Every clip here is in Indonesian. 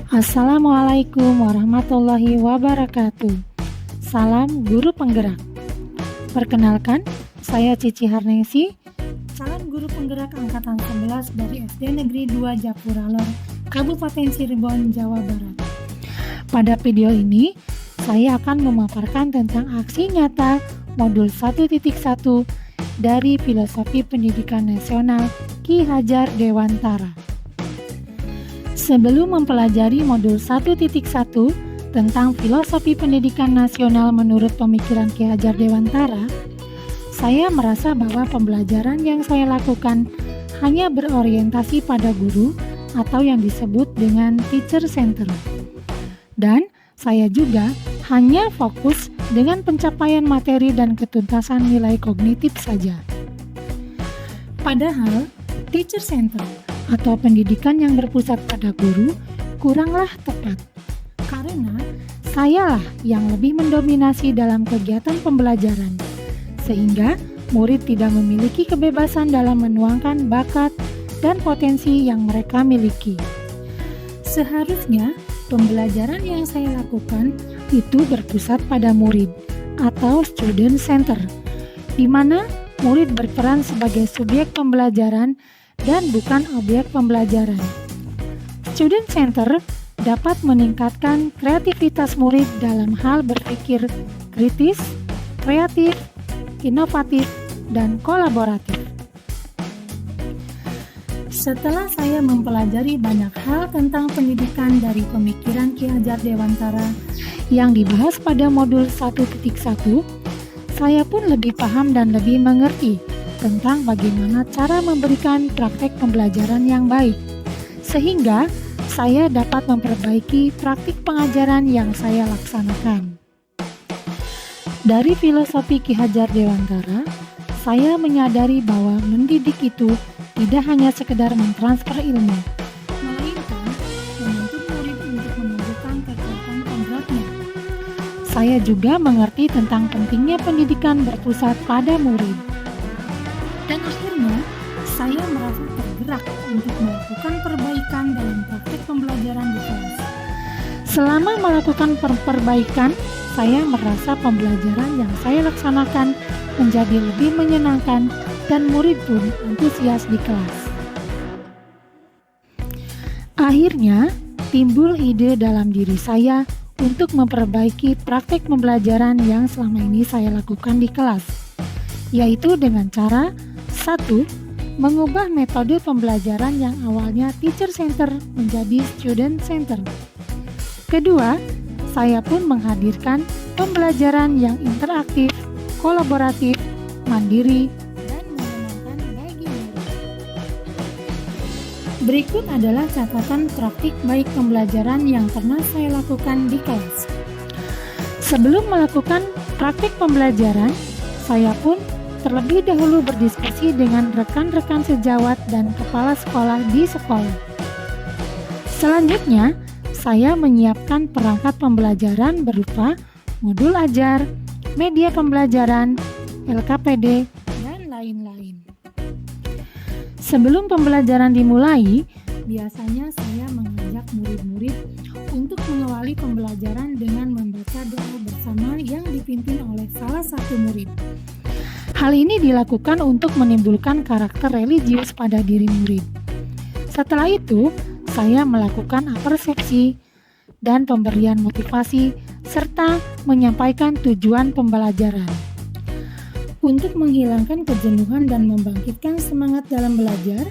Assalamualaikum warahmatullahi wabarakatuh. Salam guru penggerak. Perkenalkan, saya Cici Harnesi, calon guru penggerak angkatan 11 dari SD Negeri 2 Japura Lor, Kabupaten Cirebon, Jawa Barat. Pada video ini, saya akan memaparkan tentang aksi nyata modul 1.1 dari Filosofi Pendidikan Nasional Ki Hajar Dewantara. Sebelum mempelajari modul 1.1 tentang Filosofi Pendidikan Nasional menurut pemikiran Ki Hajar Dewantara, saya merasa bahwa pembelajaran yang saya lakukan hanya berorientasi pada guru atau yang disebut dengan teacher center. Dan saya juga hanya fokus dengan pencapaian materi dan ketuntasan nilai kognitif saja. Padahal, teacher center atau pendidikan yang berpusat pada guru kuranglah tepat, karena sayalah yang lebih mendominasi dalam kegiatan pembelajaran, sehingga murid tidak memiliki kebebasan dalam menuangkan bakat dan potensi yang mereka miliki. Seharusnya pembelajaran yang saya lakukan itu berpusat pada murid atau student center, di mana murid berperan sebagai subjek pembelajaran dan bukan objek pembelajaran. Student center dapat meningkatkan kreativitas murid dalam hal berpikir kritis, kreatif, inovatif, dan kolaboratif. Setelah saya mempelajari banyak hal tentang pendidikan dari pemikiran Ki Hajar Dewantara yang dibahas pada modul 1.1, saya pun lebih paham dan lebih mengerti tentang bagaimana cara memberikan praktek pembelajaran yang baik, sehingga saya dapat memperbaiki praktik pengajaran yang saya laksanakan. Dari filosofi Ki Hajar Dewantara, saya menyadari bahwa mendidik itu tidak hanya sekedar mentransfer ilmu, melainkan menuntut murid untuk menunjukkan kekuatan kodratnya. Saya juga mengerti tentang pentingnya pendidikan berpusat pada murid. Dan akhirnya, saya merasa tergerak untuk melakukan perbaikan dalam praktik pembelajaran di kelas. Selama melakukan perbaikan, saya merasa pembelajaran yang saya laksanakan menjadi lebih menyenangkan dan murid pun antusias di kelas. Akhirnya, timbul ide dalam diri saya untuk memperbaiki praktik pembelajaran yang selama ini saya lakukan di kelas, yaitu dengan cara 1. Mengubah metode pembelajaran yang awalnya teacher center menjadi student center. Kedua, saya pun menghadirkan pembelajaran yang interaktif, kolaboratif, mandiri, dan menyenangkan bagi murid. Berikut adalah catatan praktik baik pembelajaran yang pernah saya lakukan di kelas. Sebelum melakukan praktik pembelajaran, saya pun terlebih dahulu berdiskusi dengan rekan-rekan sejawat dan kepala sekolah di sekolah. Selanjutnya, saya menyiapkan perangkat pembelajaran berupa modul ajar, media pembelajaran, LKPD, dan lain-lain. Sebelum pembelajaran dimulai, biasanya saya mengajak murid-murid untuk mengawali pembelajaran dengan membaca doa bersama yang dipimpin oleh salah satu murid. Hal ini dilakukan untuk menimbulkan karakter religius pada diri murid. Setelah itu, saya melakukan apersepsi dan pemberian motivasi serta menyampaikan tujuan pembelajaran. Untuk menghilangkan kejenuhan dan membangkitkan semangat dalam belajar,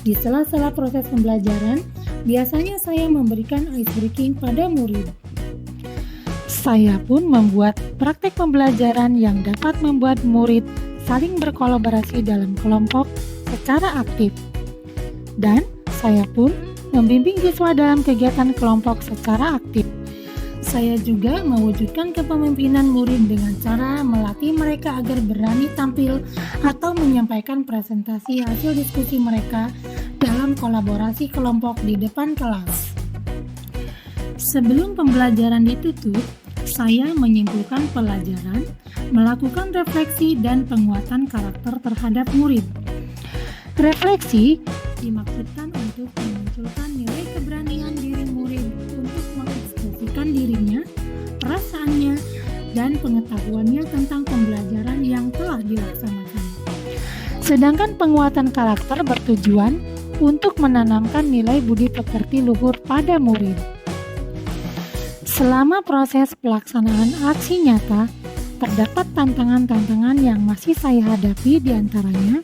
di sela-sela proses pembelajaran, biasanya saya memberikan ice breaking pada murid. Saya pun membuat praktek pembelajaran yang dapat membuat murid saling berkolaborasi dalam kelompok secara aktif. Dan saya pun membimbing siswa dalam kegiatan kelompok secara aktif. Saya juga mewujudkan kepemimpinan murid dengan cara melatih mereka agar berani tampil atau menyampaikan presentasi hasil diskusi mereka dalam kolaborasi kelompok di depan kelas. Sebelum pembelajaran ditutup, saya menyimpulkan pelajaran, melakukan refleksi dan penguatan karakter terhadap murid. Refleksi dimaksudkan untuk memunculkan nilai keberanian diri murid pengetahuannya tentang pembelajaran yang telah dilaksanakan. Sedangkan penguatan karakter bertujuan untuk menanamkan nilai budi pekerti luhur pada murid. Selama proses pelaksanaan aksi nyata, terdapat tantangan-tantangan yang masih saya hadapi, diantaranya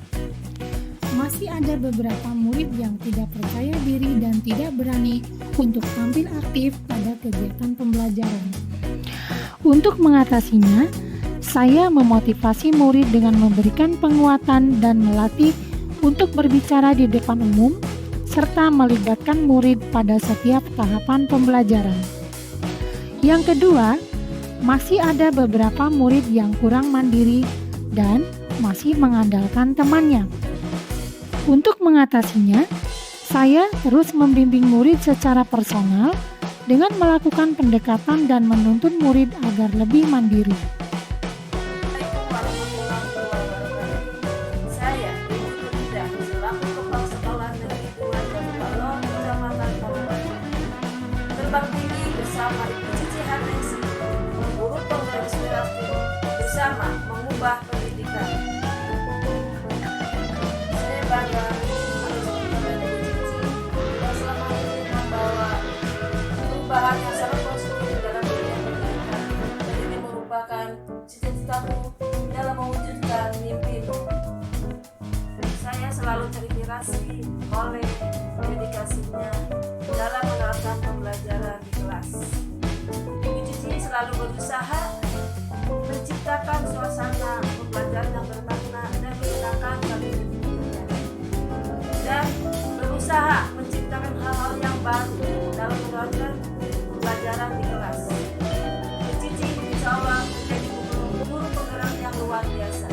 masih ada beberapa murid yang tidak percaya diri dan tidak berani untuk tampil aktif pada kegiatan pembelajaran. Untuk mengatasinya, saya memotivasi murid dengan memberikan penguatan dan melatih untuk berbicara di depan umum, serta melibatkan murid pada setiap tahapan pembelajaran. Yang kedua, masih ada beberapa murid yang kurang mandiri dan masih mengandalkan temannya. Untuk mengatasinya, saya terus membimbing murid secara personal dengan melakukan pendekatan dan menuntun murid agar lebih mandiri. Saya, Ibu Rida, selaku Kepala Sekolah Negeri 2 Jambalong, Kecamatan Kabupaten, terbang tinggi bersama Ibu Cici Harnesi, guru penggerak inspiratif bersama mengubah pendidikan. Saya bangga harus mengenai Ibu Cici yang selama ini membawa perubahan yang sangat konstruktif dalam dunia pendidikan, dan ini merupakan cita-citamu dalam mewujudkan mimpimu. Saya selalu terinspirasi oleh dedikasinya dalam menerapkan pembelajaran di kelas. Ibu Cici selalu berusaha menciptakan suasana pembelajaran yang bermakna dan menyenangkan bagi murid-muridnya, dan berusaha menciptakan hal-hal yang baru dalam menerapkan pembelajaran di kelas. Ibu Cici insya Allah menjadi guru penggerak yang luar biasa.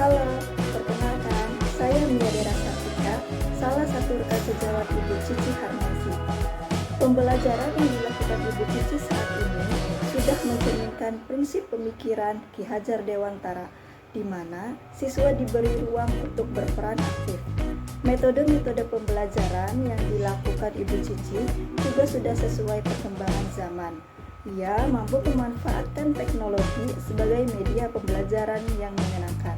Halo, perkenalkan, saya Mia Dera Sartika, salah satu rekan sejawat Ibu Cici Harnesi. Pembelajaran yang dilakukan Ibu Cici saat ini sudah mencerminkan prinsip pemikiran Ki Hajar Dewantara, di mana siswa diberi ruang untuk berperan aktif. Metode-metode pembelajaran yang dilakukan Ibu Cici juga sudah sesuai perkembangan zaman. Ia mampu memanfaatkan teknologi sebagai media pembelajaran yang menyenangkan.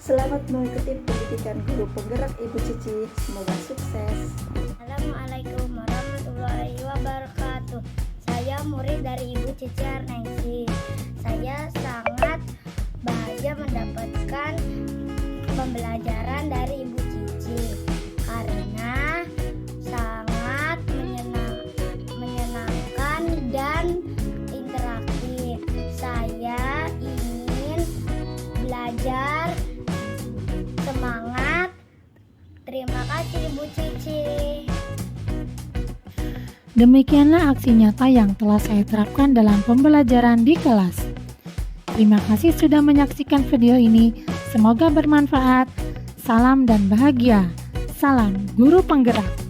Selamat mengikuti pendidikan guru penggerak Ibu Cici, semoga sukses. Assalamualaikum warahmatullahi wabarakatuh. Saya murid dari Ibu Cici Harnesi. Saya sangat bahagia mendapatkan pembelajaran dari Ibu Cici karena sangat menyenangkan dan interaktif. Saya ingin belajar, semangat. Terima kasih Ibu Cici. Demikianlah aksi nyata yang telah saya terapkan dalam pembelajaran di kelas. Terima kasih sudah menyaksikan video ini. Semoga bermanfaat. Salam dan bahagia. Salam Guru Penggerak.